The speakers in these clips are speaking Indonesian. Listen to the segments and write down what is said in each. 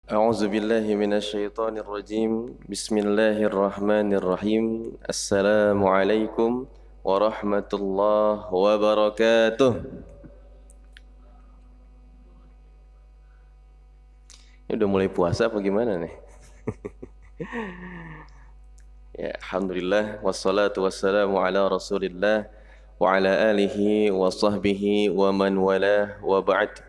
أعوذ بالله من الشيطان الرجيم بسم الله الرحمن الرحيم السلام عليكم ورحمة الله وبركاته. Ini udah mulai puasa apa gimana nih? Ya, alhamdulillah wassalatu wassalamu ala Rasulillah wa ala alihi wa sahbihi wa man walah wa ba'd.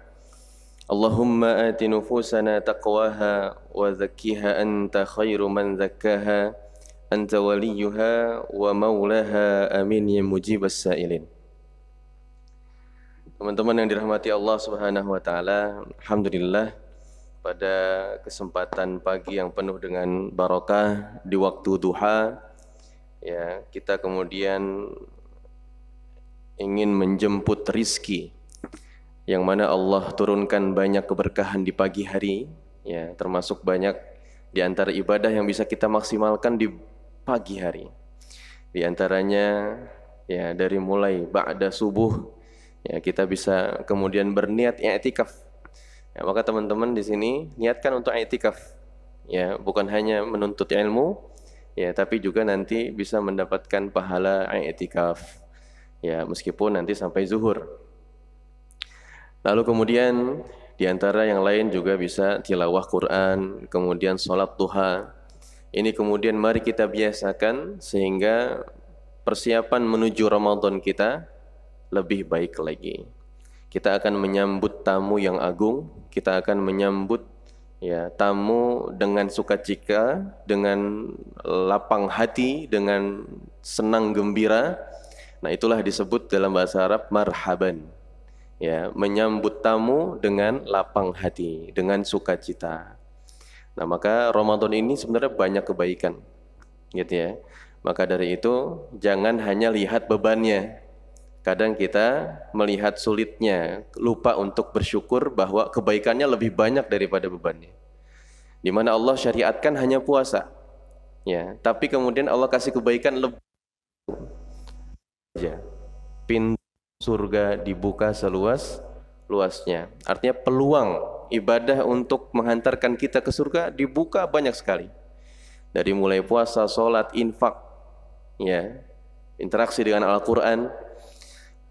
Allahumma ati nufusana taqwaha wa zakkiha anta khairu man zakkaha anta waliyuha wa maulaha amin ya mujibas sa'ilin. Teman-teman yang dirahmati Allah Subhanahu wa taala, alhamdulillah pada kesempatan pagi yang penuh dengan barokah di waktu duha, ya, kita kemudian ingin menjemput rizki yang mana Allah turunkan banyak keberkahan di pagi hari, ya, termasuk banyak di antara ibadah yang bisa kita maksimalkan di pagi hari. Di antaranya, ya, dari mulai ba'da subuh, ya, kita bisa kemudian berniat i'tikaf. Ya, maka teman-teman di sini niatkan untuk i'tikaf, ya, bukan hanya menuntut ilmu, ya, tapi juga nanti bisa mendapatkan pahala i'tikaf, ya, meskipun nanti sampai zuhur. Lalu kemudian di antara yang lain juga bisa tilawah Quran, kemudian sholat duha. Ini kemudian mari kita biasakan sehingga persiapan menuju Ramadan kita lebih baik lagi. Kita akan menyambut tamu yang agung, kita akan menyambut, ya, tamu dengan sukacita, dengan lapang hati, dengan senang gembira. Nah, itulah disebut dalam bahasa Arab marhaban. Ya, menyambut tamu dengan lapang hati, dengan sukacita. Nah, maka Ramadan ini sebenarnya banyak kebaikan, gitu ya. Maka dari itu jangan hanya lihat bebannya. Kadang kita melihat sulitnya, lupa untuk bersyukur bahwa kebaikannya lebih banyak daripada bebannya. Di mana Allah syariatkan hanya puasa, ya, tapi kemudian Allah kasih kebaikan lebih saja. Pintu surga dibuka seluas-luasnya. Artinya peluang ibadah untuk menghantarkan kita ke surga dibuka banyak sekali. Dari mulai puasa, sholat, infak, ya, interaksi dengan Al-Quran.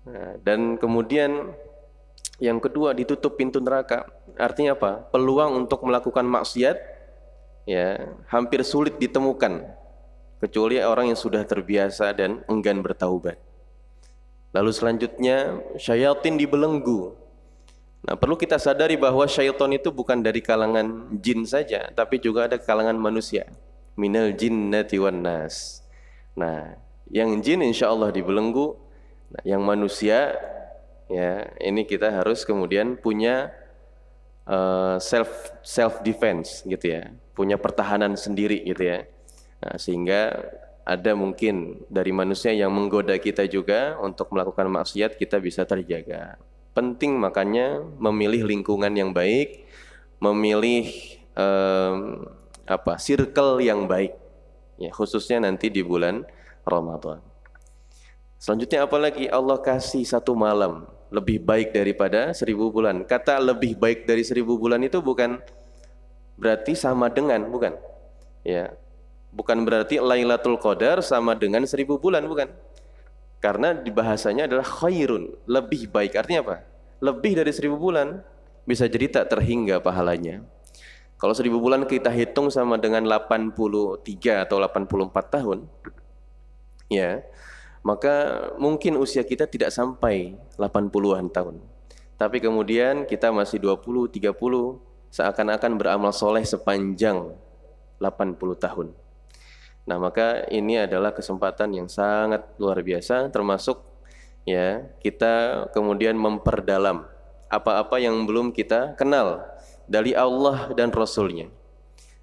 Nah, dan kemudian yang kedua ditutup pintu neraka. Artinya apa? Peluang untuk melakukan maksiat, ya, hampir sulit ditemukan kecuali orang yang sudah terbiasa dan enggan bertaubat. Lalu selanjutnya syaitan dibelenggu. Nah, perlu kita sadari bahwa syaitan itu bukan dari kalangan jin saja, tapi juga ada kalangan manusia. Minal jinnati wan nas. Nah, yang jin insya Allah dibelenggu. Nah, yang manusia, ya, ini kita harus kemudian punya self defense, gitu ya, punya pertahanan sendiri, gitu ya. Nah, sehingga ada mungkin dari manusia yang menggoda kita juga untuk melakukan maksiat, kita bisa terjaga. Penting makanya memilih lingkungan yang baik, memilih circle yang baik, ya, khususnya nanti di bulan Ramadan. Selanjutnya apalagi Allah kasih satu malam lebih baik daripada 1000 bulan. Kata lebih baik dari 1000 bulan itu bukan berarti sama dengan, bukan, ya, bukan berarti Lailatul Qadar sama dengan 1000 bulan, bukan. Karena di bahasanya adalah khairun, lebih baik. Artinya apa? Lebih dari 1000 bulan, bisa jadi tak terhingga pahalanya. Kalau 1000 bulan kita hitung sama dengan 83 atau 84 tahun, ya, maka mungkin usia kita tidak sampai 80-an tahun. Tapi kemudian kita masih 20, 30, seakan-akan beramal soleh sepanjang 80 tahun. Nah, maka ini adalah kesempatan yang sangat luar biasa, termasuk, ya, kita kemudian memperdalam apa-apa yang belum kita kenal dari Allah dan Rasulnya.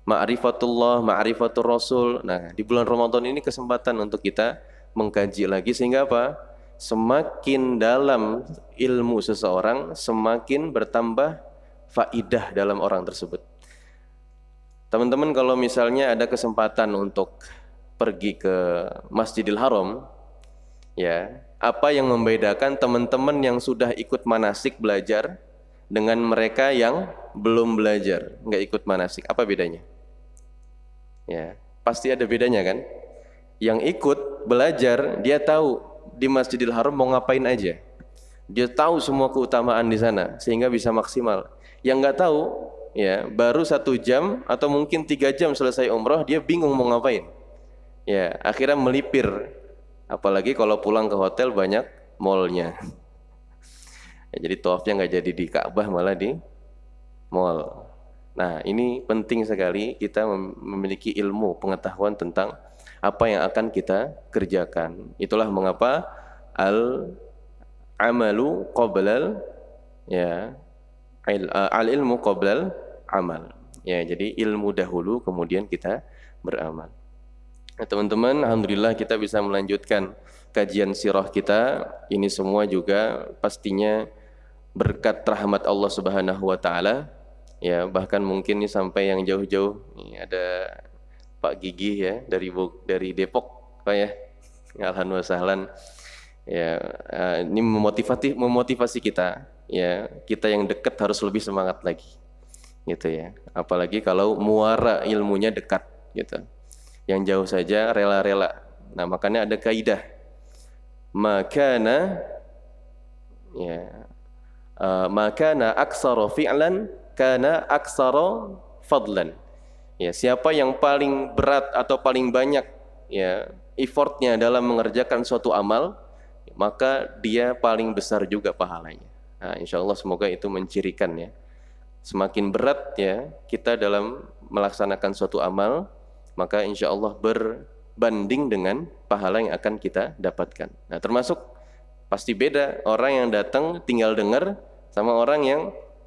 Ma'rifatullah, ma'rifatul Rasul. Nah, di bulan Ramadan ini kesempatan untuk kita mengkaji lagi, sehingga apa? Semakin dalam ilmu seseorang, semakin bertambah faidah dalam orang tersebut. Teman-teman, kalau misalnya ada kesempatan untuk pergi ke Masjidil Haram, ya, apa yang membedakan teman-teman yang sudah ikut manasik belajar dengan mereka yang belum belajar, nggak ikut manasik, apa bedanya? Ya, pasti ada bedanya kan? Yang ikut belajar, dia tahu di Masjidil Haram mau ngapain aja. Dia tahu semua keutamaan di sana sehingga bisa maksimal. Yang nggak tahu, ya baru 1 jam atau mungkin 3 jam selesai umroh, dia bingung mau ngapain. Ya, akhirnya melipir. Apalagi kalau pulang ke hotel banyak mallnya. Ya, jadi tawafnya nggak jadi di Ka'bah, malah di mall. Nah, ini penting sekali kita memiliki ilmu, pengetahuan tentang apa yang akan kita kerjakan. Itulah mengapa al-amalu qoblal, ya, al-ilmu qoblal amal. Ya, jadi ilmu dahulu kemudian kita beramal. Nah, teman-teman, alhamdulillah kita bisa melanjutkan kajian sirah kita. Ini semua juga pastinya berkat rahmat Allah Subhanahu wa taala. Ya, bahkan mungkin ini sampai yang jauh-jauh. Ini ada Pak Gigi ya dari Depok, Pak ya. Alhamdulillah wasahlan. Ya, ini memotivasi kita. Ya, kita yang dekat harus lebih semangat lagi. Gitu ya. Apalagi kalau muara ilmunya dekat gitu. Yang jauh saja rela-rela. Nah, makanya ada kaidah. Makana ya makana aksara fi'lan kana aksara fadlan. Ya, siapa yang paling berat atau paling banyak ya effortnya dalam mengerjakan suatu amal, maka dia paling besar juga pahalanya. Nah, insyaallah semoga itu mencirikan ya. Semakin berat ya kita dalam melaksanakan suatu amal, maka insyaallah berbanding dengan pahala yang akan kita dapatkan. Nah, termasuk pasti beda orang yang datang tinggal dengar sama orang yang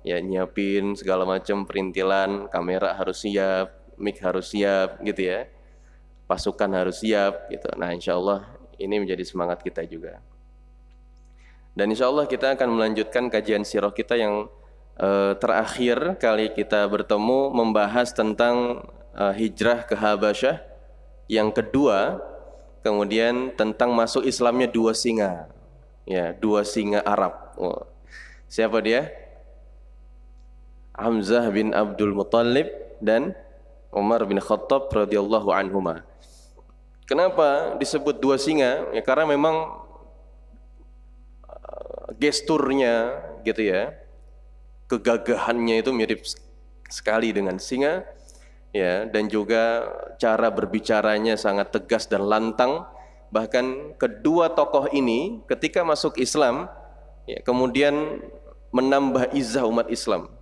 ya nyiapin segala macam perintilan, kamera harus siap, mic harus siap gitu ya, pasukan harus siap gitu. Nah, insyaallah ini menjadi semangat kita juga. Dan insyaallah kita akan melanjutkan kajian sirah kita yang terakhir kali kita bertemu membahas tentang hijrah ke Habasyah. Yang kedua, kemudian tentang masuk Islamnya 2 singa. Ya, 2 singa Arab. Oh. Siapa dia? Hamzah bin Abdul Muttalib dan Umar bin Khattab radhiyallahu anhuma. Kenapa disebut 2 singa? Ya karena memang gesturnya gitu ya, kegagahannya itu mirip sekali dengan singa ya, dan juga cara berbicaranya sangat tegas dan lantang. Bahkan kedua tokoh ini ketika masuk Islam ya, kemudian menambah izah umat Islam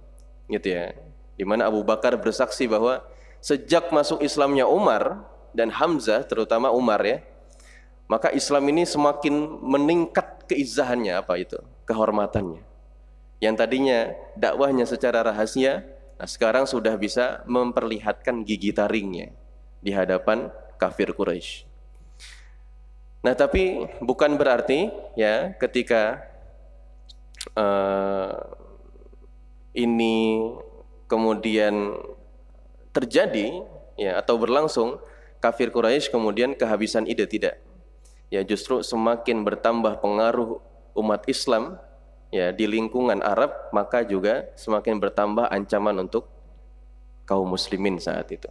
gitu ya, di mana Abu Bakar bersaksi bahwa sejak masuk Islamnya Umar dan Hamzah, terutama Umar ya, maka Islam ini semakin meningkat keizahannya, apa itu? Kehormatannya. Yang tadinya dakwahnya secara rahasia, nah sekarang sudah bisa memperlihatkan gigi taringnya di hadapan kafir Quraisy. Nah, tapi bukan berarti ya ketika ini kemudian terjadi ya atau berlangsung, kafir Quraisy kemudian kehabisan ide, tidak. Ya, justru semakin bertambah pengaruh umat Islam ya di lingkungan Arab, maka juga semakin bertambah ancaman untuk kaum muslimin saat itu.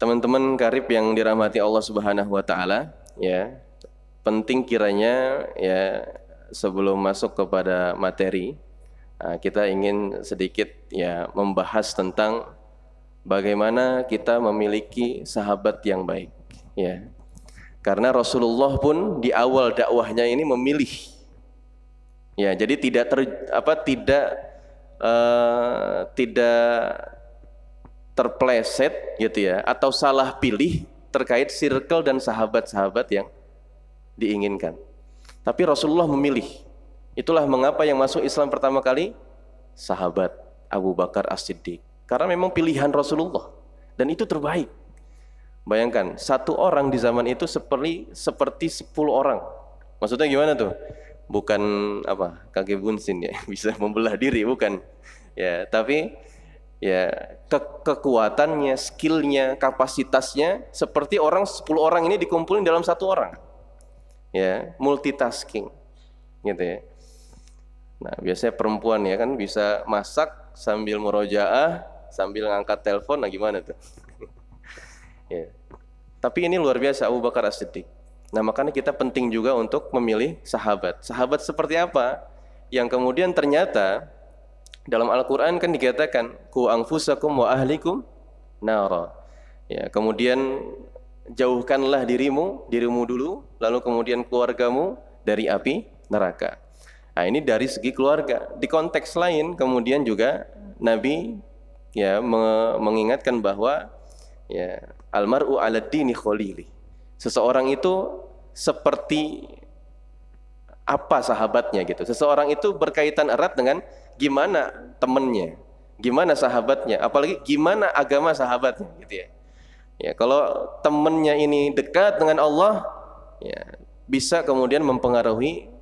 Teman-teman karib yang dirahmati Allah Subhanahu wa taala, ya, penting kiranya ya sebelum masuk kepada materi, kita ingin sedikit ya membahas tentang bagaimana kita memiliki sahabat yang baik, ya. Karena Rasulullah pun di awal dakwahnya ini memilih, ya, jadi tidak terpleset gitu ya, atau salah pilih terkait circle dan sahabat-sahabat yang diinginkan. Tapi Rasulullah memilih. Itulah mengapa yang masuk Islam pertama kali sahabat Abu Bakar As-Siddiq, karena memang pilihan Rasulullah dan itu terbaik. Bayangkan, 1 orang di zaman itu seperti 10 orang. Maksudnya gimana tuh? Bukan apa, kaki bunsin ya, bisa membelah diri, bukan. Ya, tapi ya kekuatannya, skillnya, kapasitasnya seperti 10 orang ini dikumpulin dalam 1 orang. Ya, multitasking gitu ya. Nah, biasanya perempuan ya kan bisa masak sambil murojaah, sambil ngangkat telepon, nah gimana tuh? Ya. Tapi ini luar biasa Abu Bakar As-Siddiq. Nah makanya kita penting juga untuk memilih sahabat. Sahabat seperti apa? Yang kemudian ternyata dalam Al-Quran kan dikatakan ku anfusakum wa ahlikum nara. Ya, kemudian jauhkanlah dirimu dulu, lalu kemudian keluargamu dari api neraka. Nah ini dari segi keluarga. Di konteks lain kemudian juga Nabi ya mengingatkan bahwa ya almar'u 'ala dini khalili. Seseorang itu seperti apa sahabatnya gitu. Seseorang itu berkaitan erat dengan gimana temannya, gimana sahabatnya, apalagi gimana agama sahabatnya gitu ya. Ya kalau temannya ini dekat dengan Allah, ya bisa kemudian mempengaruhi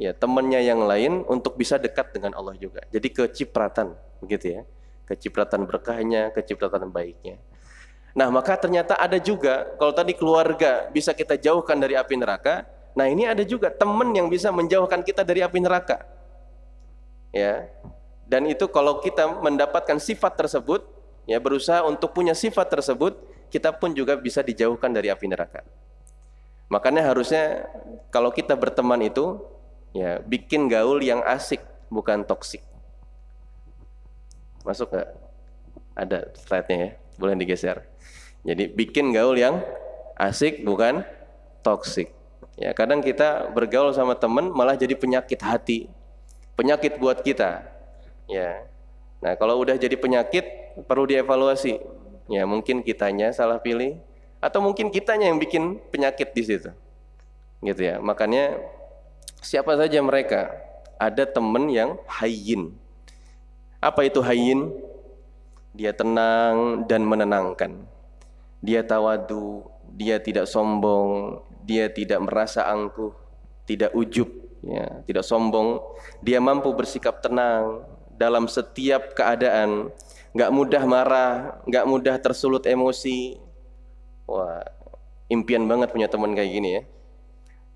ya temannya yang lain untuk bisa dekat dengan Allah juga. Jadi kecipratan begitu ya. Kecipratan berkahnya, kecipratan baiknya. Nah, maka ternyata ada juga kalau tadi keluarga bisa kita jauhkan dari api neraka, nah ini ada juga teman yang bisa menjauhkan kita dari api neraka. Ya. Dan itu kalau kita mendapatkan sifat tersebut, ya berusaha untuk punya sifat tersebut, kita pun juga bisa dijauhkan dari api neraka. Makanya harusnya kalau kita berteman itu ya bikin gaul yang asik, bukan toksik. Masuk nggak? Ada slide-nya ya, boleh digeser. Jadi bikin gaul yang asik, bukan toksik. Ya kadang kita bergaul sama teman malah jadi penyakit hati, penyakit buat kita. Ya, nah kalau udah jadi penyakit perlu dievaluasi. Ya mungkin kitanya salah pilih, atau mungkin kitanya yang bikin penyakit di situ. Gitu ya. Makanya siapa saja mereka, ada teman yang hayyin. Apa itu hayyin? Dia tenang dan menenangkan. Dia tawadu, dia tidak sombong, dia tidak merasa angkuh, tidak ujub, ya, tidak sombong. Dia mampu bersikap tenang dalam setiap keadaan, nggak mudah marah, nggak mudah tersulut emosi. Wah, impian banget punya teman kayak gini ya.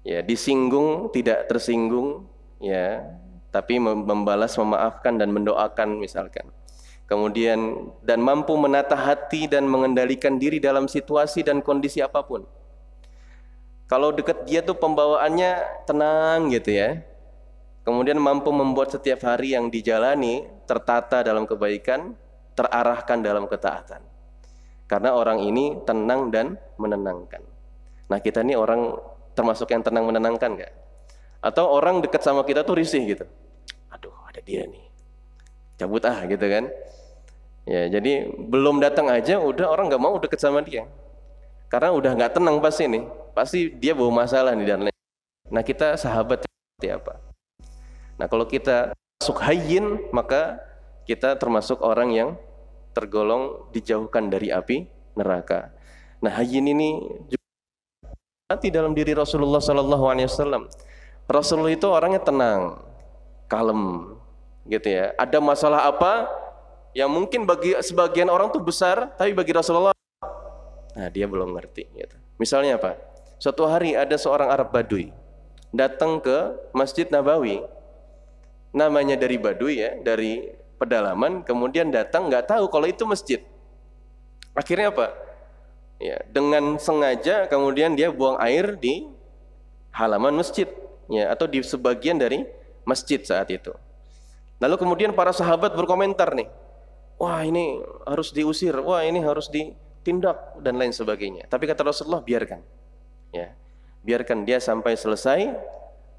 Ya, disinggung tidak tersinggung, ya, tapi membalas, memaafkan dan mendoakan misalkan. Kemudian dan mampu menata hati dan mengendalikan diri dalam situasi dan kondisi apapun. Kalau dekat dia tuh pembawaannya tenang gitu ya. Kemudian mampu membuat setiap hari yang dijalani tertata dalam kebaikan, terarahkan dalam ketaatan. Karena orang ini tenang dan menenangkan. Nah kita ini orang termasuk yang tenang menenangkan nggak? Atau orang dekat sama kita tuh risih gitu. Aduh ada dia nih, cabut gitu kan. Ya jadi belum datang aja udah orang nggak mau deket sama dia. Karena udah nggak tenang pasti nih. Pasti dia bawa masalah nih dan lain. Nah kita sahabat seperti apa? Nah kalau kita masuk hayyin, maka kita termasuk orang yang tergolong dijauhkan dari api neraka. Nah hayyin ini juga mati dalam diri Rasulullah SAW. Rasulullah itu orangnya tenang, kalem, gitu ya. Ada masalah apa yang mungkin bagi sebagian orang tuh besar, tapi bagi Rasulullah, nah dia belum ngerti. Gitu. Misalnya apa? Suatu hari ada seorang Arab Baduy datang ke Masjid Nabawi. Namanya dari Baduy ya, dari pedalaman, kemudian datang nggak tahu kalau itu masjid. Akhirnya apa? Ya, dengan sengaja kemudian dia buang air di halaman masjid, ya, atau di sebagian dari masjid saat itu. Lalu kemudian para sahabat berkomentar nih, wah ini harus diusir, wah ini harus ditindak dan lain sebagainya. Tapi kata Rasulullah biarkan, ya, biarkan dia sampai selesai,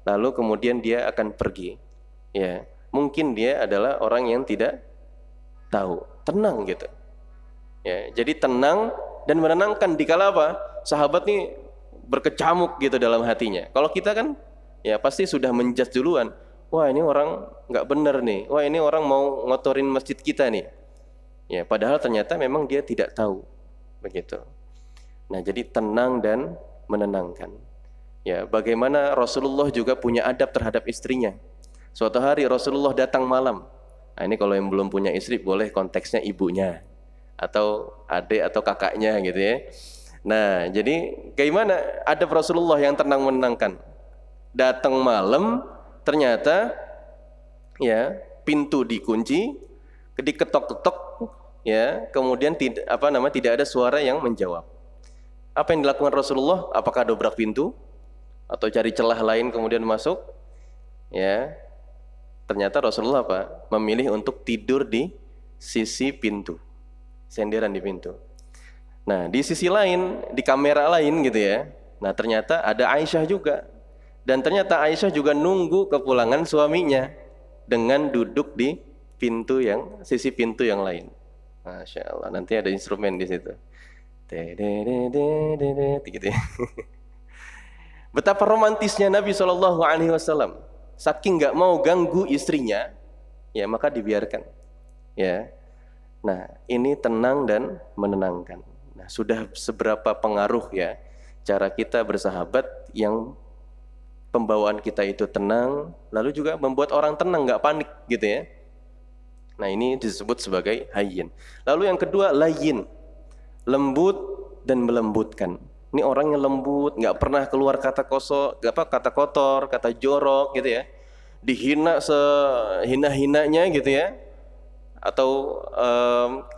lalu kemudian dia akan pergi. Ya, mungkin dia adalah orang yang tidak tahu, tenang gitu. Ya, jadi tenang dan menenangkan dikala apa? Sahabat nih berkecamuk gitu dalam hatinya. Kalau kita kan, ya pasti sudah menjudge duluan. Wah ini orang nggak benar nih. Wah ini orang mau ngotorin masjid kita nih. Ya, padahal ternyata memang dia tidak tahu, begitu. Nah, jadi tenang dan menenangkan. Ya, bagaimana Rasulullah juga punya adab terhadap istrinya. Suatu hari Rasulullah datang malam. Nah, ini kalau yang belum punya istri boleh konteksnya ibunya atau adik atau kakaknya gitu ya. Nah, jadi bagaimana adab Rasulullah yang tenang menenangkan? Datang malam, ternyata ya pintu dikunci, diketok-ketok, ya, kemudian tidak ada suara yang menjawab. Apa yang dilakukan Rasulullah? Apakah dobrak pintu atau cari celah lain kemudian masuk? Ya, ternyata Rasulullah memilih untuk tidur di sisi pintu, senderan di pintu. Nah, di sisi lain, di kamera lain gitu ya. Nah, ternyata ada Aisyah juga. Dan ternyata Aisyah juga nunggu kepulangan suaminya dengan duduk di sisi pintu yang lain. Masya Allah, nanti ada instrumen di situ. Gitu ya. Betapa romantisnya Nabi SAW. Saking nggak mau ganggu istrinya, ya maka dibiarkan. Ya. Nah, ini tenang dan menenangkan. Nah, sudah seberapa pengaruh ya cara kita bersahabat yang pembawaan kita itu tenang, lalu juga membuat orang tenang, nggak panik gitu ya. Nah, ini disebut sebagai hayyin. Lalu yang kedua, layyin, lembut dan melembutkan. Ini orang yang lembut, nggak pernah keluar kata kotor, kata jorok gitu ya. Dihina sehina-hinanya gitu ya. Atau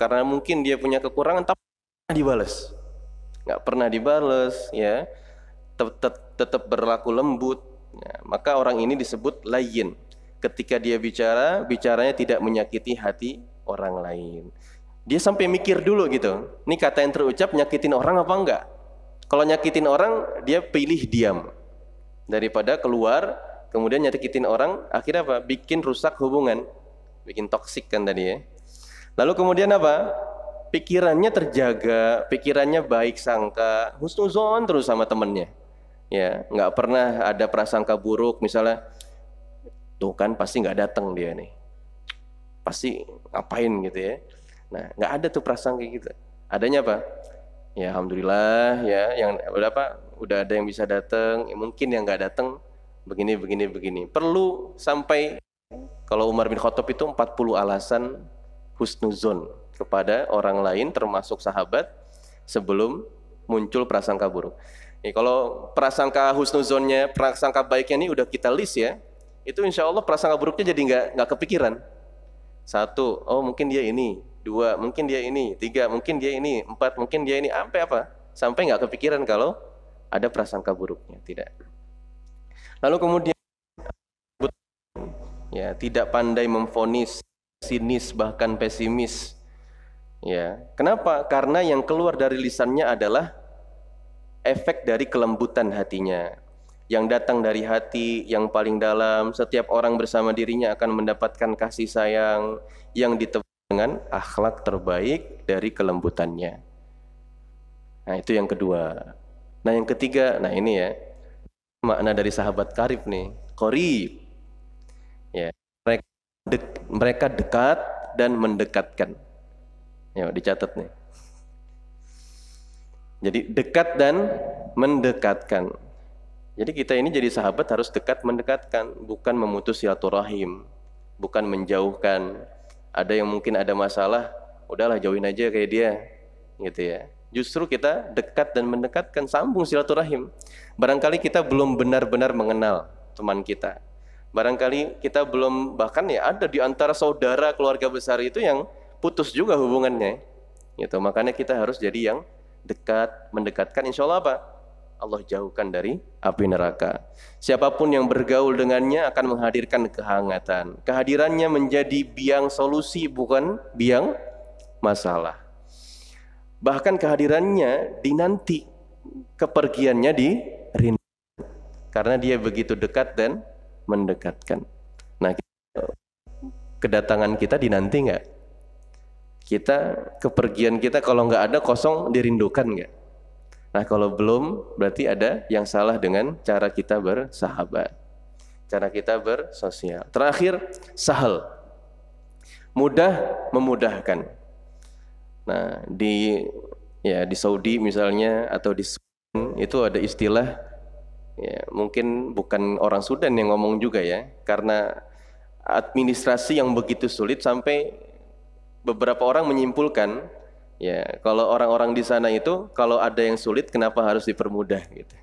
karena mungkin dia punya kekurangan tapi nggak pernah dibales ya, tetap berlaku lembut ya, maka orang ini disebut layyin. Ketika dia bicaranya tidak menyakiti hati orang lain. Dia sampai mikir dulu gitu, ini kata yang terucap nyakitin orang apa enggak. Kalau nyakitin orang, dia pilih diam daripada keluar kemudian nyakitin orang, akhirnya bikin rusak hubungan, bikin toksik kan tadi ya. Lalu kemudian pikirannya terjaga, pikirannya baik sangka, husnuzon terus sama temennya. Ya, nggak pernah ada prasangka buruk, misalnya, tuh kan pasti nggak datang dia nih, pasti ngapain gitu ya. Nah, nggak ada tuh prasangka gitu. Adanya ya alhamdulillah ya, yang udah ada yang bisa datang, ya, mungkin yang nggak datang begini. Perlu sampai, kalau Umar bin Khattab itu 40 alasan husnuzon kepada orang lain termasuk sahabat sebelum muncul prasangka buruk. Kalau prasangka husnuzonnya, prasangka baiknya ini udah kita list ya, itu insya Allah prasangka buruknya jadi nggak kepikiran. 1, oh mungkin dia ini. 2, mungkin dia ini. 3, mungkin dia ini. 4, mungkin dia ini. Sampai nggak kepikiran kalau ada prasangka buruknya. Tidak. Lalu kemudian ya, tidak pandai memvonis, sinis bahkan pesimis. Ya, kenapa? Karena yang keluar dari lisannya adalah efek dari kelembutan hatinya. Yang datang dari hati yang paling dalam, setiap orang bersama dirinya akan mendapatkan kasih sayang yang ditebus dengan akhlak terbaik dari kelembutannya. Nah, itu yang kedua. Nah, yang ketiga, nah ini ya, makna dari sahabat karib nih, qorib. Ya, mereka dekat dan mendekatkan. Ya, dicatat nih. Jadi dekat dan mendekatkan. Jadi kita ini jadi sahabat harus dekat mendekatkan, bukan memutus silaturahim, bukan menjauhkan. Ada yang mungkin ada masalah, udahlah jauhin aja kayak dia, gitu ya. Justru kita dekat dan mendekatkan, sambung silaturahim. Barangkali kita belum benar-benar mengenal teman kita. Barangkali kita belum, bahkan ya ada di antara saudara keluarga besar itu yang putus juga hubungannya, gitu. Makanya kita harus jadi yang dekat, mendekatkan. Insya Allah Allah jauhkan dari api neraka. Siapapun yang bergaul dengannya akan menghadirkan kehangatan. Kehadirannya menjadi biang solusi, bukan biang masalah. Bahkan kehadirannya dinanti, kepergiannya dirindu, karena dia begitu dekat dan mendekatkan. Nah, kedatangan kita dinanti nggak? Kepergian kita kalau nggak ada kosong, dirindukan nggak? Nah, kalau belum, berarti ada yang salah dengan cara kita bersahabat, cara kita bersosial. Terakhir, sahal, mudah memudahkan. Nah, di Saudi misalnya atau di Sudan itu ada istilah, ya, mungkin bukan orang Sudan yang ngomong juga ya, karena administrasi yang begitu sulit sampai beberapa orang menyimpulkan, ya, kalau orang-orang di sana itu kalau ada yang sulit kenapa harus dipermudah gitu.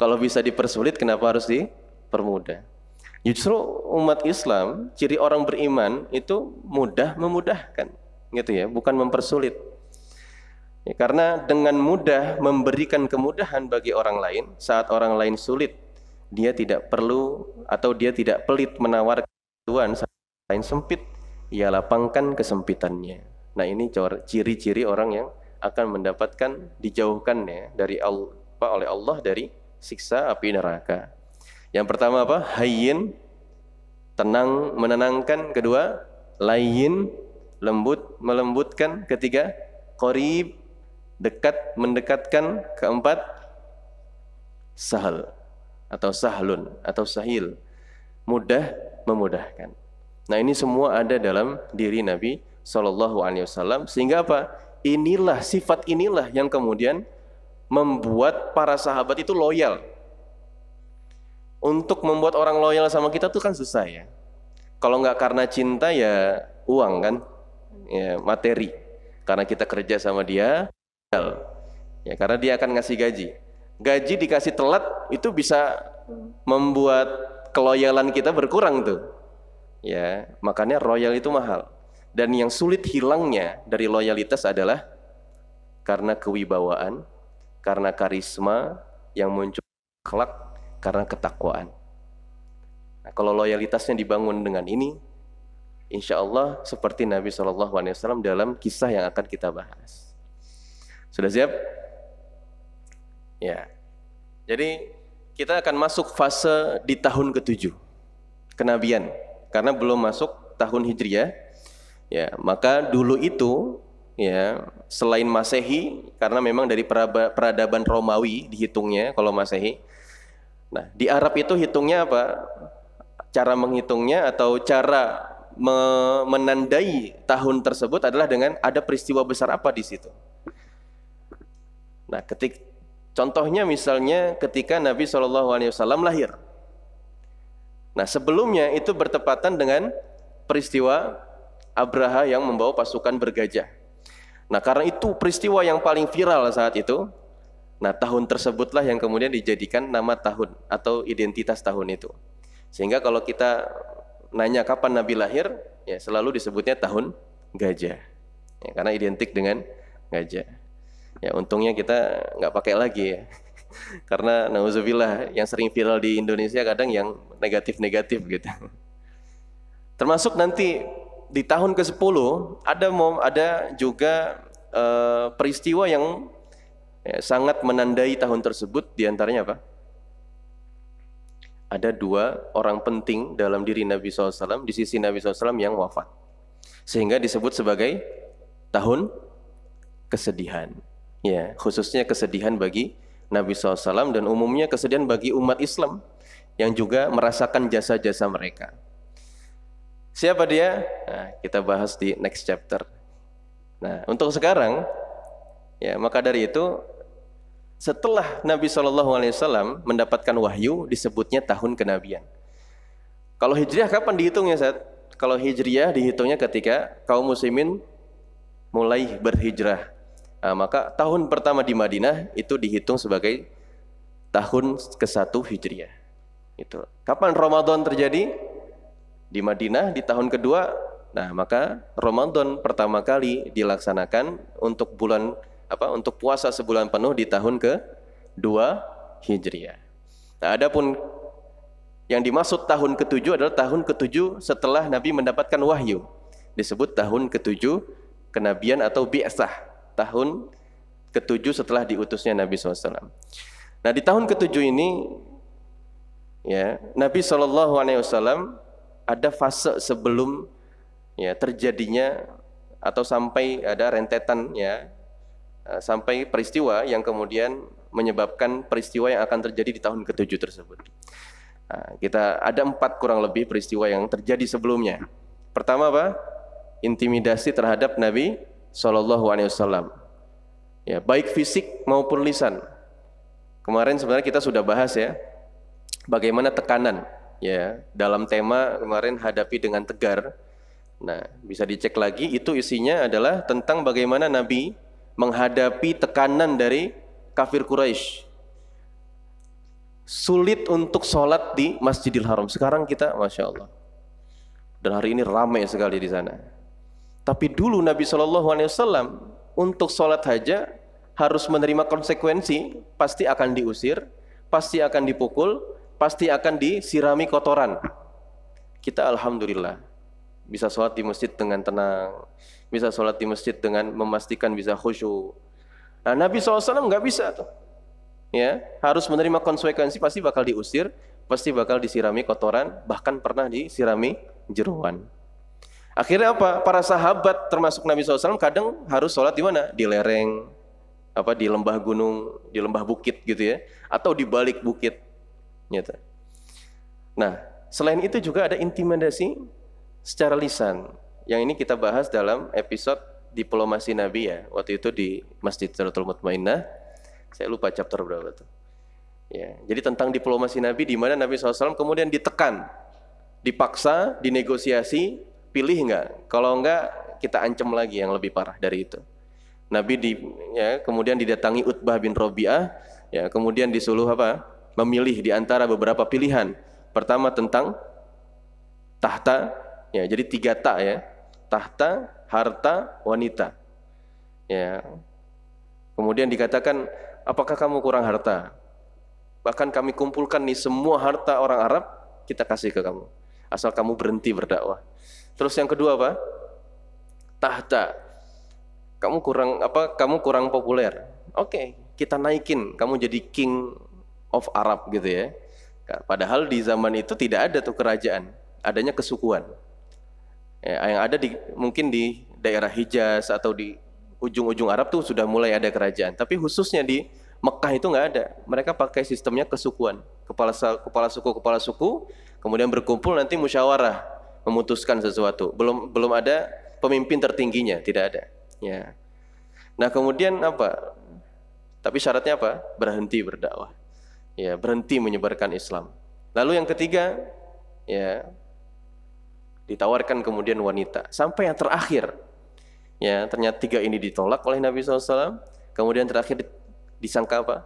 Kalau bisa dipersulit kenapa harus dipermudah? Justru umat Islam, ciri orang beriman itu mudah memudahkan, gitu ya, bukan mempersulit. Ya, karena dengan mudah memberikan kemudahan bagi orang lain saat orang lain sulit, dia tidak perlu atau dia tidak pelit menawarkan bantuan saat lain sempit, ia lapangkan kesempitannya. Nah, ini ciri-ciri orang yang akan mendapatkan dijauhkannya dari Allah, oleh Allah dari siksa api neraka. Yang pertama apa? Hayyin, tenang, menenangkan. Kedua, layyin, lembut, melembutkan. Ketiga, qarib, dekat, mendekatkan. Keempat, sahal atau sahlun atau sahil, mudah, memudahkan. Nah, ini semua ada dalam diri Nabi SAW. Sehingga apa? Inilah, sifat inilah yang kemudian membuat para sahabat itu loyal. Untuk membuat orang loyal sama kita tuh kan susah ya. Kalau nggak karena cinta ya uang kan, ya materi. Karena kita kerja sama dia, ya karena dia akan ngasih gaji. Gaji dikasih telat itu bisa membuat keloyalan kita berkurang tuh. Ya, makanya royal itu mahal. Dan yang sulit hilangnya dari loyalitas adalah karena kewibawaan, karena karisma yang muncul kelak, karena ketakwaan. Nah, kalau loyalitasnya dibangun dengan ini, insya Allah seperti Nabi SAW dalam kisah yang akan kita bahas. Sudah siap? Ya. Jadi kita akan masuk fase di tahun ke-7 kenabian, karena belum masuk tahun Hijriah. Ya, maka dulu itu ya selain Masehi, karena memang dari peradaban Romawi dihitungnya kalau Masehi. Nah, di Arab itu hitungnya apa? Cara menghitungnya atau cara menandai tahun tersebut adalah dengan ada peristiwa besar apa di situ. Nah, contohnya misalnya ketika Nabi SAW lahir. Nah, sebelumnya itu bertepatan dengan peristiwa Abraha yang membawa pasukan bergajah. Nah, karena itu peristiwa yang paling viral saat itu. Nah, tahun tersebutlah yang kemudian dijadikan nama tahun atau identitas tahun itu. Sehingga kalau kita nanya kapan Nabi lahir, ya selalu disebutnya tahun gajah. Ya, karena identik dengan gajah. Ya, untungnya kita nggak pakai lagi ya. Karena nauzubillah yang sering viral di Indonesia kadang yang negatif-negatif gitu. Termasuk nanti di tahun ke-10 ada juga peristiwa yang ya, sangat menandai tahun tersebut. Diantaranya apa? Ada 2 orang penting dalam diri Nabi SAW, di sisi Nabi SAW yang wafat, sehingga disebut sebagai tahun kesedihan. Ya, khususnya kesedihan bagi Nabi SAW dan umumnya kesedihan bagi umat Islam yang juga merasakan jasa-jasa mereka. Siapa dia? Nah, kita bahas di next chapter. Nah, untuk sekarang ya, maka dari itu setelah Nabi SAW mendapatkan wahyu disebutnya tahun kenabian. Kalau Hijriah kapan dihitungnya, Ustaz? Kalau Hijriah dihitungnya ketika kaum muslimin mulai berhijrah. Nah, maka tahun pertama di Madinah itu dihitung sebagai tahun ke-1 Hijriah. Itu. Kapan Ramadan terjadi? Di Madinah di tahun kedua. Nah, maka Ramadan pertama kali dilaksanakan untuk untuk puasa sebulan penuh di tahun ke-2 Hijriah. Nah, adapun yang dimaksud tahun ke-7 adalah tahun ke-7 setelah Nabi mendapatkan wahyu. Disebut tahun ke-7 kenabian atau bi'tsah. Tahun ke-7 setelah diutusnya Nabi SAW. Nah, di tahun ke-7 ini ya, Nabi SAW ada fase sebelum ya terjadinya atau sampai ada rentetan ya, sampai peristiwa yang kemudian menyebabkan peristiwa yang akan terjadi di tahun ke-7 tersebut. Nah, kita ada 4 kurang lebih peristiwa yang terjadi sebelumnya. Pertama apa? Intimidasi terhadap Nabi SAW. Ya, baik fisik maupun lisan. Kemarin sebenarnya kita sudah bahas ya, bagaimana tekanan ya dalam tema kemarin hadapi dengan tegar. Nah, bisa dicek lagi, itu isinya adalah tentang bagaimana Nabi menghadapi tekanan dari kafir Quraisy. sulit untuk sholat di Masjidil Haram. Sekarang kita, Masya Allah, dan hari ini ramai sekali di sana. Tapi dulu Nabi SAW untuk sholat saja harus menerima konsekuensi, pasti akan diusir, pasti akan dipukul, pasti akan disirami kotoran. Kita alhamdulillah bisa sholat di masjid dengan tenang, bisa sholat di masjid dengan memastikan bisa khusyuk. Nah, Nabi SAW nggak bisa tuh, ya, harus menerima konsekuensi, pasti bakal diusir, pasti bakal disirami kotoran, bahkan pernah disirami jeruan. Akhirnya apa? Para sahabat termasuk Nabi SAW kadang harus sholat di mana? Di lereng, di lembah gunung, di lembah bukit gitu ya, atau di balik bukit. Gitu. Nah, selain itu juga ada intimidasi secara lisan. Yang ini kita bahas dalam episode diplomasi Nabi ya. Waktu itu di Masjid Sidratul Mutmainnah. Saya lupa chapter berapa tuh. Ya, jadi tentang diplomasi Nabi di mana Nabi SAW kemudian ditekan, dipaksa, dinegosiasi, pilih enggak? Kalau enggak, kita ancam lagi yang lebih parah dari itu. Nabi kemudian didatangi Utbah bin Rabi'ah, ya, kemudian disuruh memilih di antara beberapa pilihan. Pertama tentang tahta, ya, jadi 3 ta ya. Tahta, harta, wanita. Ya. Kemudian dikatakan, apakah kamu kurang harta? Bahkan kami kumpulkan nih semua harta orang Arab, kita kasih ke kamu. Asal kamu berhenti berdakwah. Terus yang kedua apa? Tahta. Kamu kurang populer. Oke, kita naikin, kamu jadi king of Arab gitu ya. Padahal di zaman itu tidak ada tuh kerajaan, adanya kesukuan. Ya, yang ada mungkin di daerah Hijaz atau di ujung-ujung Arab tuh sudah mulai ada kerajaan. Tapi khususnya di Mekah itu nggak ada. Mereka pakai sistemnya kesukuan. Kepala suku, kemudian berkumpul nanti musyawarah memutuskan sesuatu. Belum ada pemimpin tertingginya, tidak ada. Ya. Nah, kemudian apa? Tapi syaratnya apa? Berhenti berdakwah. Ya, berhenti menyebarkan Islam. Lalu yang ketiga, ya, ditawarkan kemudian wanita. Sampai yang terakhir, ya, ternyata 3 ini ditolak oleh Nabi SAW. Kemudian terakhir disangka apa?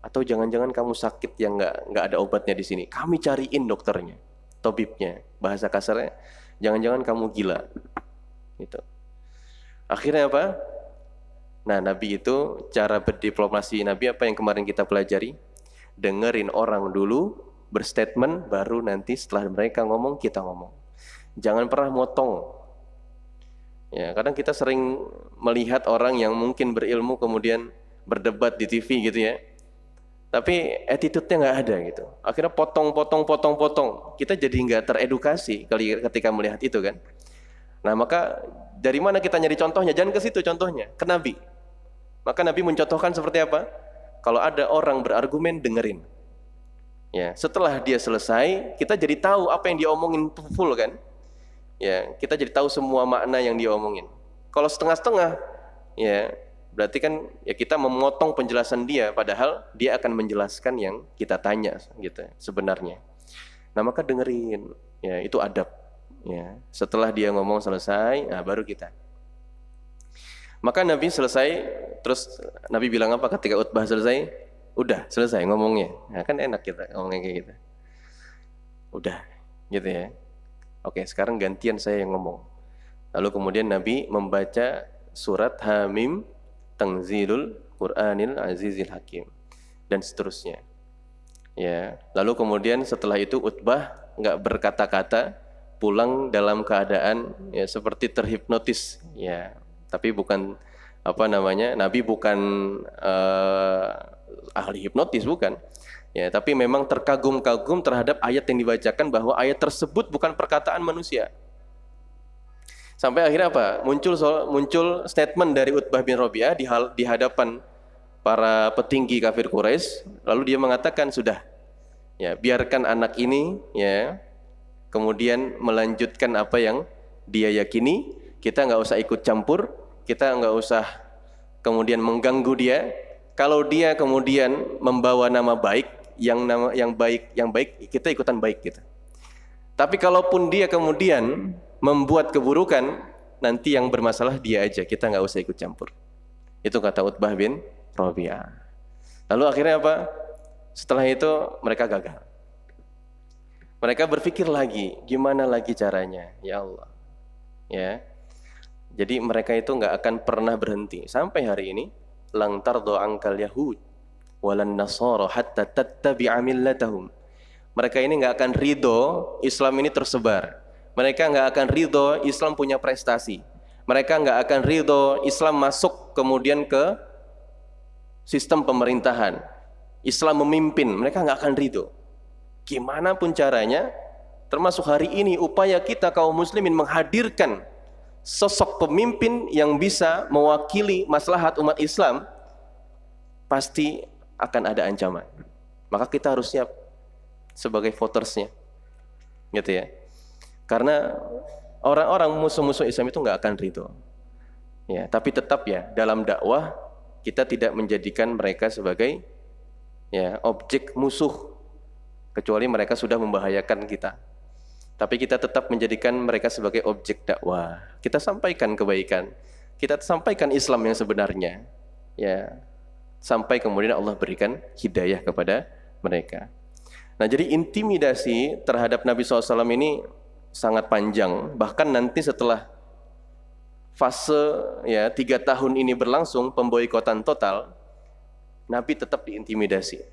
Atau jangan-jangan kamu sakit yang nggak ada obatnya di sini. Kami cariin dokternya, tabibnya. Bahasa kasarnya, jangan-jangan kamu gila. Gitu. Akhirnya apa? Nah, Nabi itu cara berdiplomasi Nabi apa yang kemarin kita pelajari? Dengerin orang dulu, berstatement, baru nanti setelah mereka ngomong, kita ngomong. Jangan pernah motong. Ya, kadang kita sering melihat orang yang mungkin berilmu kemudian berdebat di TV gitu ya. Tapi attitude-nya nggak ada gitu. Akhirnya potong. Kita jadi nggak teredukasi ketika melihat itu kan. Nah, maka dari mana kita nyari contohnya? Jangan ke situ contohnya, ke Nabi. Maka Nabi mencontohkan seperti apa? Kalau ada orang berargumen, dengerin. Ya, setelah dia selesai, kita jadi tahu apa yang dia omongin full kan? Ya, kita jadi tahu semua makna yang dia omongin. Kalau setengah-setengah, ya, berarti kan ya kita memotong penjelasan dia, padahal dia akan menjelaskan yang kita tanya gitu sebenarnya. Nah, maka dengerin. Ya, itu adab. Ya, setelah dia ngomong selesai, nah baru kita. Maka Nabi selesai, terus Nabi bilang apa ketika Utbah selesai? Udah selesai ngomongnya. Nah, kan enak kita ngomongnya kayak gitu. Udah, gitu ya. Oke, sekarang gantian saya yang ngomong. Lalu kemudian Nabi membaca surat Hamim, Tanzilul Qur'anil Azizil Hakim, dan seterusnya. Ya, lalu kemudian setelah itu Utbah nggak berkata-kata, pulang dalam keadaan ya seperti terhipnotis ya, tapi bukan Nabi bukan ahli hipnotis, bukan ya, tapi memang terkagum-kagum terhadap ayat yang dibacakan, bahwa ayat tersebut bukan perkataan manusia. Sampai akhirnya apa? Muncul statement dari Utbah bin Rabi'ah di hadapan para petinggi kafir Quraisy, lalu dia mengatakan, sudah ya, biarkan anak ini ya kemudian melanjutkan apa yang dia yakini, kita nggak usah ikut campur, kita nggak usah kemudian mengganggu dia. Kalau dia kemudian membawa nama baik, yang baik kita ikutan baik gitu. Tapi kalaupun dia kemudian membuat keburukan, nanti yang bermasalah dia aja, kita nggak usah ikut campur. Itu kata Utbah bin Rabi'ah. Lalu akhirnya apa? Setelah itu mereka gagal. Mereka berpikir lagi, gimana lagi caranya? Ya Allah. Ya. Jadi mereka itu nggak akan pernah berhenti sampai hari ini. Lang tardo angkal yahud walan nasara hatta tattabi'a millatahum. Mereka ini nggak akan ridho Islam ini tersebar. Mereka nggak akan ridho Islam punya prestasi. Mereka nggak akan ridho Islam masuk kemudian ke sistem pemerintahan. Islam memimpin, mereka nggak akan ridho. Gimana pun caranya, termasuk hari ini upaya kita kaum muslimin menghadirkan sosok pemimpin yang bisa mewakili maslahat umat Islam, pasti akan ada ancaman. Maka kita harus siap sebagai votersnya, gitu ya. Karena orang-orang musuh-musuh Islam itu nggak akan ridho. Ya, tapi tetap ya dalam dakwah kita tidak menjadikan mereka sebagai ya objek musuh, kecuali mereka sudah membahayakan kita. Tapi kita tetap menjadikan mereka sebagai objek dakwah. Kita sampaikan kebaikan, kita sampaikan Islam yang sebenarnya, ya, sampai kemudian Allah berikan hidayah kepada mereka. Nah, jadi intimidasi terhadap Nabi SAW ini sangat panjang. Bahkan nanti setelah fase ya 3 tahun ini berlangsung pemboikotan total, Nabi tetap diintimidasi.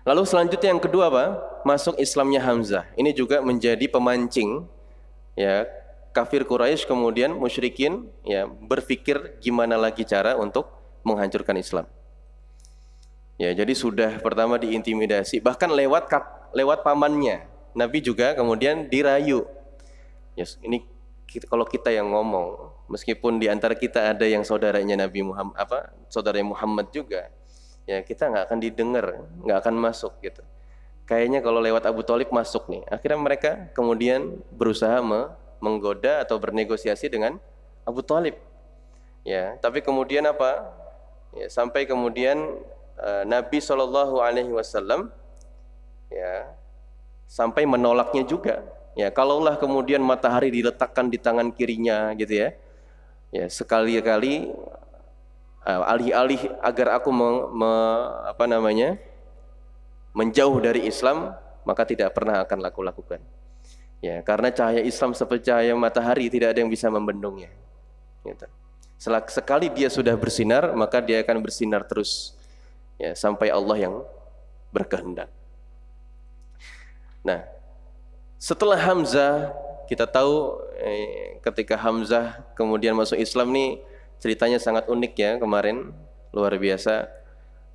Lalu selanjutnya yang kedua apa? Masuk Islamnya Hamzah. Ini juga menjadi pemancing ya kafir Quraisy kemudian musyrikin ya berpikir gimana lagi cara untuk menghancurkan Islam. Ya, jadi sudah pertama diintimidasi, bahkan lewat pamannya. Nabi juga kemudian dirayu. Yes, ini kalau kita yang ngomong, meskipun di antara kita ada yang saudaranya Nabi Muhammad saudaranya Muhammad juga, ya kita nggak akan didengar, nggak akan masuk gitu. Kayaknya kalau lewat Abu Thalib masuk nih. Akhirnya mereka kemudian berusaha menggoda atau bernegosiasi dengan Abu Thalib. Ya, tapi kemudian apa? Ya, sampai kemudian Nabi SAW ya sampai menolaknya juga. Ya, kalaulah kemudian matahari diletakkan di tangan kirinya gitu ya. Ya, sekali-kali alih-alih agar aku menjauh dari Islam, maka tidak pernah akan aku lakukan. Ya, karena cahaya Islam seperti cahaya matahari, tidak ada yang bisa membendungnya. Gitu. Sekali dia sudah bersinar, maka dia akan bersinar terus. Ya, sampai Allah yang berkehendak. Nah, setelah Hamzah, kita tahu ketika Hamzah kemudian masuk Islam nih, ceritanya sangat unik ya kemarin, luar biasa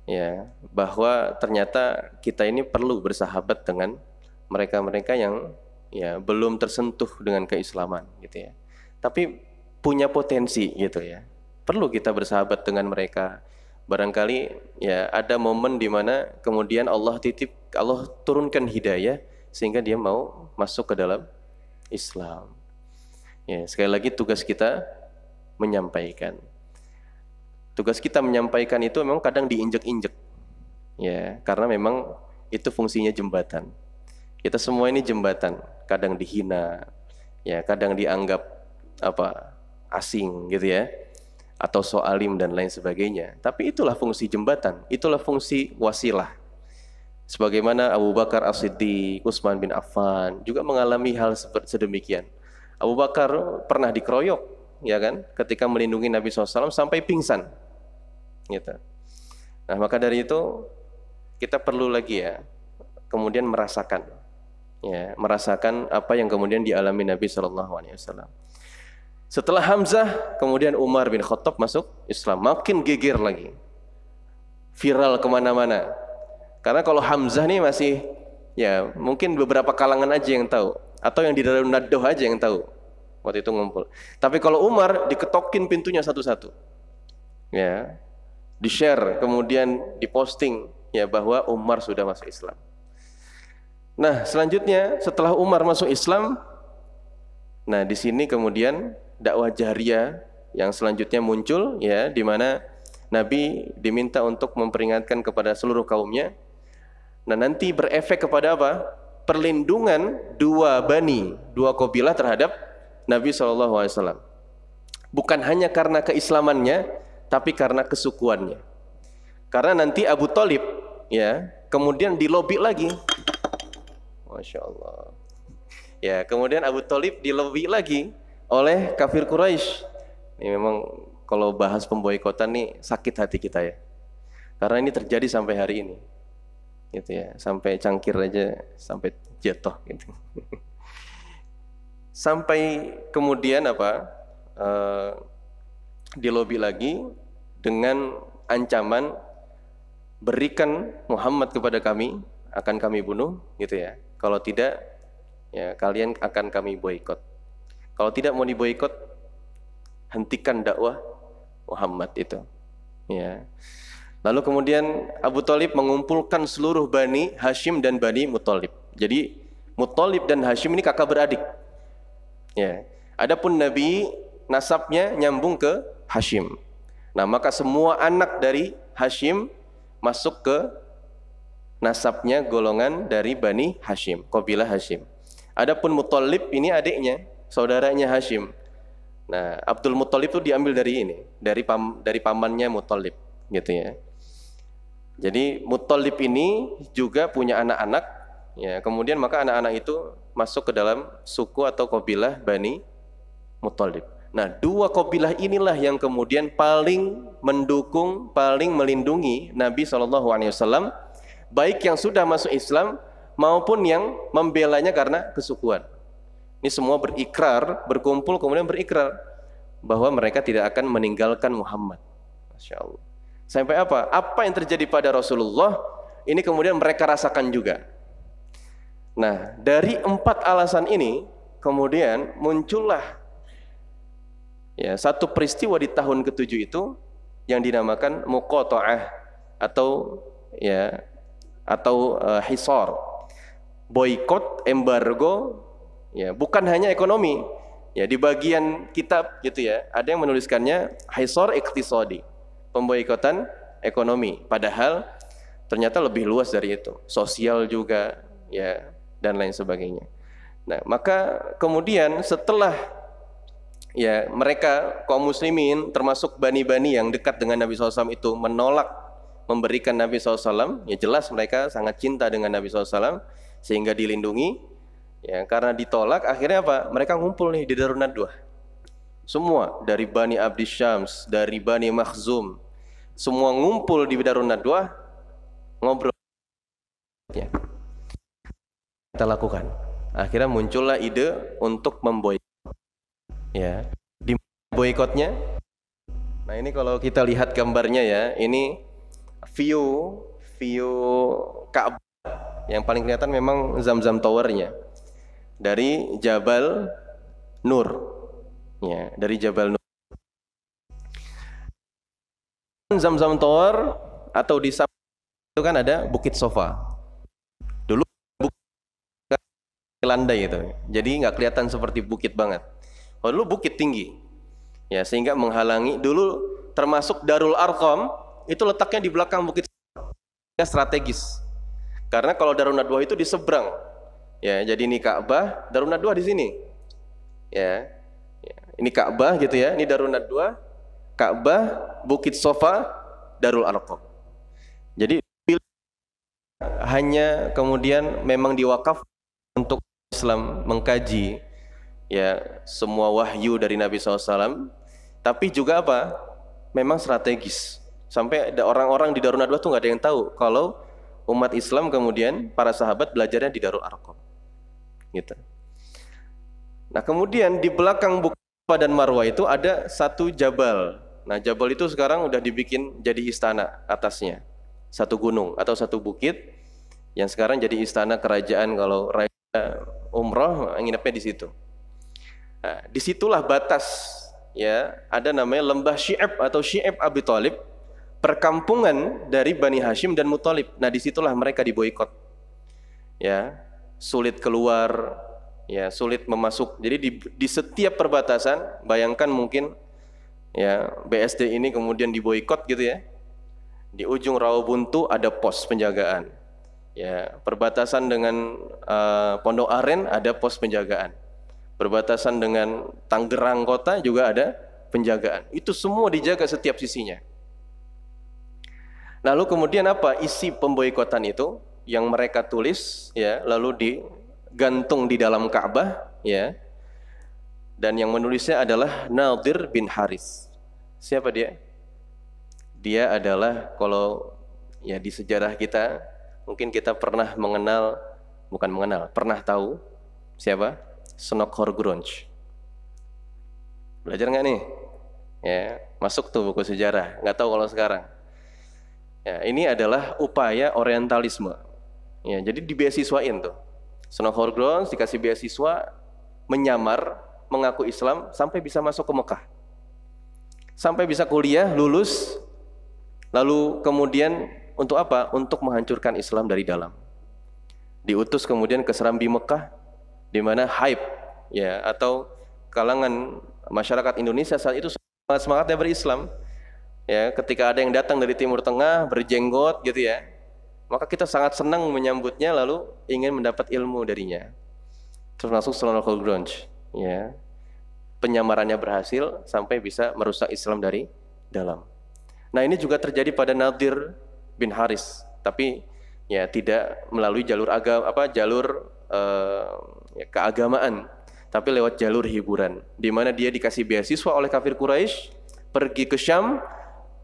ya, bahwa ternyata kita ini perlu bersahabat dengan mereka-mereka yang ya belum tersentuh dengan keislaman gitu ya. Tapi punya potensi gitu ya. Perlu kita bersahabat dengan mereka. Barangkali ya ada momen di mana kemudian Allah turunkan hidayah sehingga dia mau masuk ke dalam Islam. Ya, sekali lagi tugas kita menyampaikan. Tugas kita menyampaikan itu memang kadang diinjek-injek. Ya, karena memang itu fungsinya jembatan. Kita semua ini jembatan, kadang dihina, ya, kadang dianggap asing gitu ya. Atau soalim dan lain sebagainya. Tapi itulah fungsi jembatan, itulah fungsi wasilah. Sebagaimana Abu Bakar As-Siddiq, Utsman bin Affan juga mengalami hal sedemikian. Abu Bakar pernah dikeroyok, ya kan, ketika melindungi Nabi SAW sampai pingsan. Gitu. Nah, maka dari itu kita perlu lagi ya, kemudian merasakan apa yang kemudian dialami Nabi SAW. Setelah Hamzah, kemudian Umar bin Khattab masuk Islam, makin geger lagi, viral kemana-mana. Karena kalau Hamzah nih masih, ya mungkin beberapa kalangan aja yang tahu, atau yang di dalam Nadoh aja yang tahu, waktu itu ngumpul. Tapi kalau Umar, diketokin pintunya satu-satu, ya, di-share, kemudian diposting, ya bahwa Umar sudah masuk Islam. Nah, selanjutnya setelah Umar masuk Islam, nah di sini kemudian dakwah jariyah yang selanjutnya muncul, ya, di mana Nabi diminta untuk memperingatkan kepada seluruh kaumnya. Nah, nanti berefek kepada apa? Perlindungan dua kabilah terhadap Nabi SAW. Bukan hanya karena keislamannya, tapi karena kesukuannya. Karena nanti Abu Thalib ya, kemudian dilobi lagi. Masya Allah. Ya, kemudian Abu Thalib dilobi lagi oleh kafir Quraisy. Ini memang kalau bahas pemboikotan nih sakit hati kita ya. Karena ini terjadi sampai hari ini. Gitu ya, sampai cangkir aja sampai jatuh gitu. Sampai kemudian apa? Dilobi lagi dengan ancaman berikan Muhammad kepada kami, akan kami bunuh gitu ya. Kalau tidak, ya kalian akan kami boikot. Kalau tidak mau diboikot, hentikan dakwah Muhammad itu. Ya. Lalu kemudian Abu Thalib mengumpulkan seluruh Bani Hashim dan Bani Muthalib. Jadi Muthalib dan Hashim ini kakak beradik. Ya. Adapun Nabi nasabnya nyambung ke Hashim. Nah, maka semua anak dari Hashim masuk ke nasabnya golongan dari Bani Hashim, kabilah Hashim. Adapun Muthalib ini adiknya, saudaranya Hashim. Nah, Abdul Muthalib itu diambil dari ini, dari pamannya Muthalib, gitu ya. Jadi Muthalib ini juga punya anak-anak, ya. Kemudian maka anak-anak itu masuk ke dalam suku atau kabilah Bani Muthalib. Nah, dua kabilah inilah yang kemudian paling mendukung, paling melindungi Nabi SAW, baik yang sudah masuk Islam maupun yang membelanya karena kesukuan. Ini semua berikrar, berkumpul kemudian berikrar bahwa mereka tidak akan meninggalkan Muhammad. Masya Allah. Sampai apa? Apa yang terjadi pada Rasulullah ini kemudian mereka rasakan juga. Nah, dari 4 alasan ini kemudian muncullah ya satu peristiwa di tahun ke-7 itu yang dinamakan muqata'ah atau hisar, boikot, embargo, ya bukan hanya ekonomi, ya di bagian kitab gitu ya ada yang menuliskannya hisar iqtisadi, pemboikotan ekonomi, padahal ternyata lebih luas dari itu, sosial juga ya dan lain sebagainya. Nah, maka kemudian setelah ya mereka kaum muslimin termasuk bani-bani yang dekat dengan Nabi SAW itu menolak memberikan Nabi SAW, ya jelas mereka sangat cinta dengan Nabi SAW sehingga dilindungi. Ya, karena ditolak akhirnya apa? Mereka ngumpul nih di Darun Nadwah. Semua dari Bani Abdi Syams, dari Bani Makhzum, semua ngumpul di Darun Nadwah ngobrol. Ya. Kita lakukan. Akhirnya muncullah ide untuk memboikot. Ya, di boikotnya. Nah, ini kalau kita lihat gambarnya ya, ini view Ka'bah yang paling kelihatan memang Zamzam Tower-nya dari Jabal Nur, ya dari Jabal Nur. Zamzam Tower atau di itu kan ada Bukit Sofa. Dulu bukit landai itu, jadi nggak kelihatan seperti bukit banget. Oh, dulu bukit tinggi, ya sehingga menghalangi. Dulu termasuk Darul Arqam itu letaknya di belakang bukit, strategis. Karena kalau Darun Nadwah itu di seberang, ya jadi ini Ka'bah, Darun Nadwah di sini, ya ini Ka'bah gitu ya, ini Darun Nadwah, Ka'bah, Bukit Sofa, Darul Arqam. Jadi hanya kemudian memang diwakaf untuk Islam mengkaji ya semua wahyu dari Nabi SAW, tapi juga apa? Memang strategis. Sampai ada orang-orang di Darun Nadwah tuh nggak ada yang tahu kalau umat Islam kemudian para sahabat belajarnya di Darul Arqam. Gitu. Nah, kemudian di belakang Bukit Safa dan Marwah itu ada satu jabal. Nah, jabal itu sekarang udah dibikin jadi istana atasnya. Satu gunung atau satu bukit yang sekarang jadi istana kerajaan kalau raja umroh nginepnya di situ. Nah, disitulah batas ya, ada namanya lembah Syi'ab atau Syi'ab Abi Thalib, perkampungan dari Bani Hashim dan Muthalib. Nah, disitulah mereka diboikot. Ya, sulit keluar, ya sulit memasuk. Jadi di setiap perbatasan, bayangkan mungkin ya BSD ini kemudian diboikot gitu ya. Di ujung Rawabuntu ada pos penjagaan. Ya, perbatasan dengan Pondok Aren ada pos penjagaan. Perbatasan dengan Tangerang kota juga ada penjagaan. Itu semua dijaga setiap sisinya. Lalu kemudian apa isi pemboikotan itu yang mereka tulis ya, lalu digantung di dalam Ka'bah ya. Dan yang menulisnya adalah Nadir bin Haris. Siapa dia? Dia adalah, kalau ya di sejarah kita mungkin kita pernah pernah tahu siapa? Snork Horgrunch. Belajar nggak nih? Ya, masuk tuh buku sejarah. Nggak tahu kalau sekarang. Ya, ini adalah upaya orientalisme. Ya, jadi dibeasiswain tuh. Snork Horgrunch dikasih beasiswa, menyamar, mengaku Islam sampai bisa masuk ke Mekah. Sampai bisa kuliah, lulus. Lalu kemudian untuk apa? Untuk menghancurkan Islam dari dalam. Diutus kemudian ke Serambi Mekah, di mana hype ya, atau kalangan masyarakat Indonesia saat itu semangatnya berislam. Ya, ketika ada yang datang dari Timur Tengah berjenggot gitu ya, maka kita sangat senang menyambutnya, lalu ingin mendapat ilmu darinya. Termasuk Snork Horgrunch. Ya, penyamarannya berhasil sampai bisa merusak Islam dari dalam. Nah, ini juga terjadi pada Nadir bin Haris, tapi ya tidak melalui jalur keagamaan, tapi lewat jalur hiburan, di mana dia dikasih beasiswa oleh kafir Quraisy, pergi ke Syam,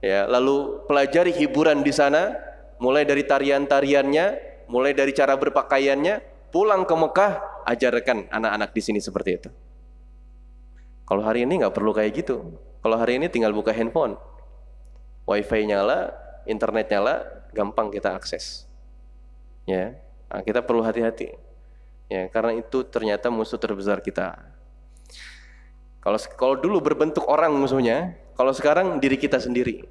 ya, lalu pelajari hiburan di sana, mulai dari tarian-tariannya, mulai dari cara berpakaiannya, pulang ke Mekah, ajarkan anak-anak di sini seperti itu. Kalau hari ini nggak perlu kayak gitu. Kalau hari ini tinggal buka handphone, wifi nyala, internet nyala, gampang kita akses. Ya, nah, kita perlu hati-hati. Ya, karena itu ternyata musuh terbesar kita. Kalau dulu berbentuk orang musuhnya, kalau sekarang diri kita sendiri.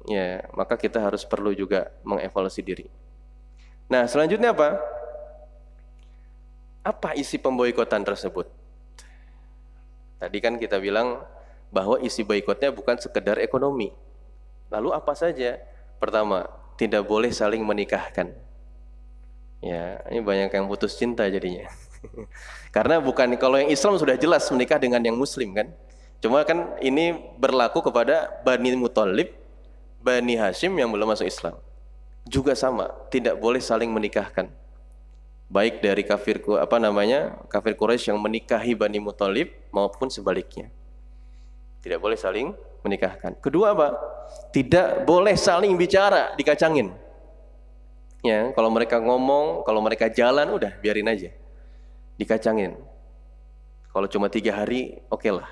Ya, maka kita harus perlu juga mengevaluasi diri. Nah, selanjutnya apa? Apa isi pemboikotan tersebut? Tadi kan kita bilang bahwa isi boikotnya bukan sekedar ekonomi. Lalu apa saja? Pertama, tidak boleh saling menikahkan. Ya, ini banyak yang putus cinta jadinya. Karena bukan, kalau yang Islam sudah jelas menikah dengan yang Muslim kan. Cuma kan ini berlaku kepada Bani Muthalib, Bani Hashim yang belum masuk Islam. Juga sama, tidak boleh saling menikahkan. Baik dari kafir Quraisy yang menikahi Bani Muthalib maupun sebaliknya. Tidak boleh saling menikahkan. Kedua apa? Tidak boleh saling bicara, dikacangin. Ya, kalau mereka ngomong, kalau mereka jalan, udah biarin aja, dikacangin. Kalau cuma 3 hari, oke lah.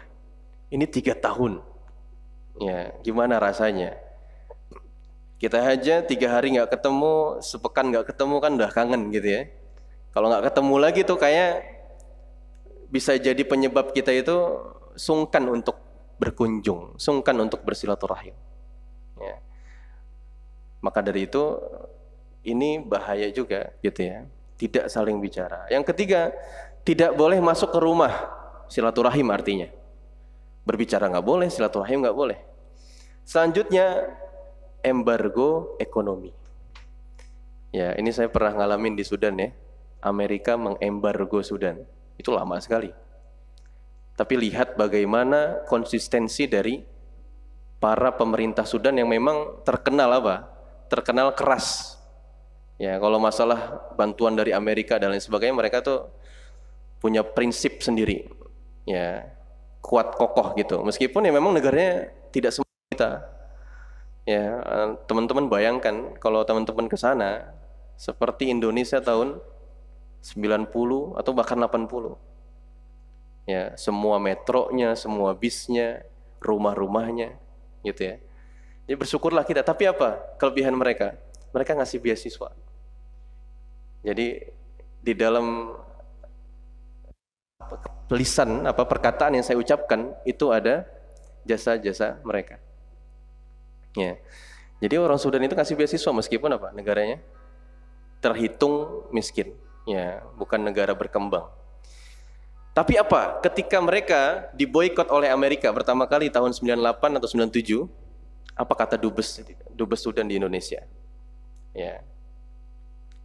Ini 3 tahun. Ya, gimana rasanya? Kita aja 3 hari nggak ketemu, sepekan nggak ketemu kan udah kangen gitu ya. Kalau nggak ketemu lagi tuh kayak bisa jadi penyebab kita itu sungkan untuk berkunjung, sungkan untuk bersilaturahim. Ya. Maka dari itu ini bahaya juga gitu ya. Tidak saling bicara. Yang ketiga, tidak boleh masuk ke rumah. Silaturahim artinya. Berbicara nggak boleh, silaturahim nggak boleh. Selanjutnya, embargo ekonomi. Ya, ini saya pernah ngalamin di Sudan ya. Amerika mengembargo Sudan. Itu lama sekali. Tapi lihat bagaimana konsistensi dari para pemerintah Sudan yang memang terkenal apa? Terkenal keras. Ya, kalau masalah bantuan dari Amerika dan lain sebagainya, mereka tuh punya prinsip sendiri. Ya, kuat kokoh gitu. Meskipun ya memang negaranya tidak semua kita. Ya, teman-teman bayangkan kalau teman-teman ke sana seperti Indonesia tahun 90 atau bahkan 80. Ya, semua metronya, semua bisnya, rumah-rumahnya gitu ya. Jadi bersyukurlah kita. Tapi apa kelebihan mereka? Mereka ngasih beasiswa. Jadi di dalam lisan perkataan yang saya ucapkan itu ada jasa-jasa mereka. Ya. Jadi orang Sudan itu kasih beasiswa meskipun apa? Negaranya terhitung miskin. Ya, bukan negara berkembang. Tapi apa? Ketika mereka diboikot oleh Amerika pertama kali tahun 98 atau 97, apa kata dubes Sudan di Indonesia? Ya.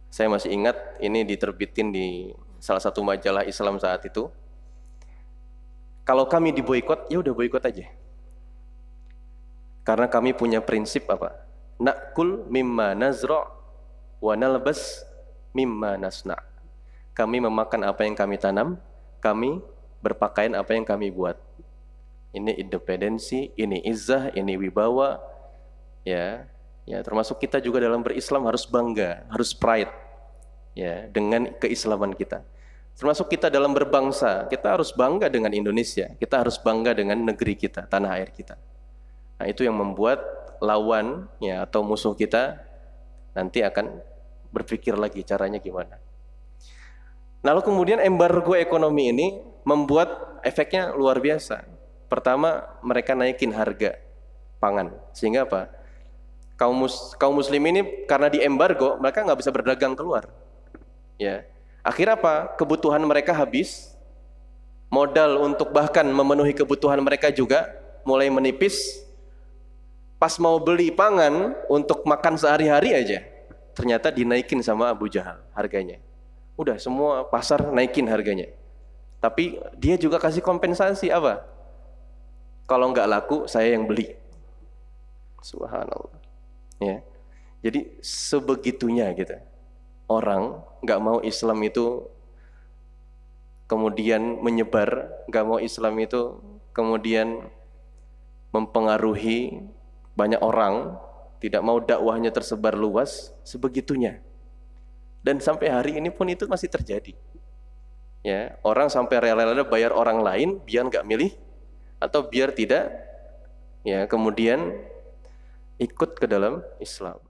Saya masih ingat ini diterbitin di salah satu majalah Islam saat itu. Kalau kami diboikot, ya udah boikot aja. Karena kami punya prinsip apa? Na'kul mimma nazra' wa nalbas mimma nasna'. Kami memakan apa yang kami tanam, kami berpakaian apa yang kami buat. Ini independensi, ini izzah, ini wibawa. Ya, termasuk kita juga dalam berislam harus bangga, harus pride ya dengan keislaman kita. Termasuk kita dalam berbangsa, kita harus bangga dengan Indonesia, kita harus bangga dengan negeri kita, tanah air kita. Nah, itu yang membuat lawan ya atau musuh kita nanti akan berpikir lagi caranya gimana. Lalu kemudian embargo ekonomi ini membuat efeknya luar biasa. Pertama, mereka naikin harga pangan. Sehingga apa? Kaum muslim ini karena diembargo, mereka nggak bisa berdagang keluar. Ya. Akhirnya apa? Kebutuhan mereka habis. Modal untuk bahkan memenuhi kebutuhan mereka juga mulai menipis. Pas mau beli pangan untuk makan sehari-hari aja, ternyata dinaikin sama Abu Jahal harganya. Udah semua pasar naikin harganya. Tapi dia juga kasih kompensasi apa? Kalau nggak laku, saya yang beli. Subhanallah. Ya. Jadi sebegitunya gitu. Orang nggak mau Islam itu kemudian menyebar, nggak mau Islam itu kemudian mempengaruhi banyak orang, tidak mau dakwahnya tersebar luas, sebegitunya. Dan sampai hari ini pun itu masih terjadi. Ya, orang sampai rela-rela bayar orang lain biar nggak milih atau biar tidak, ya kemudian ikut ke dalam Islam.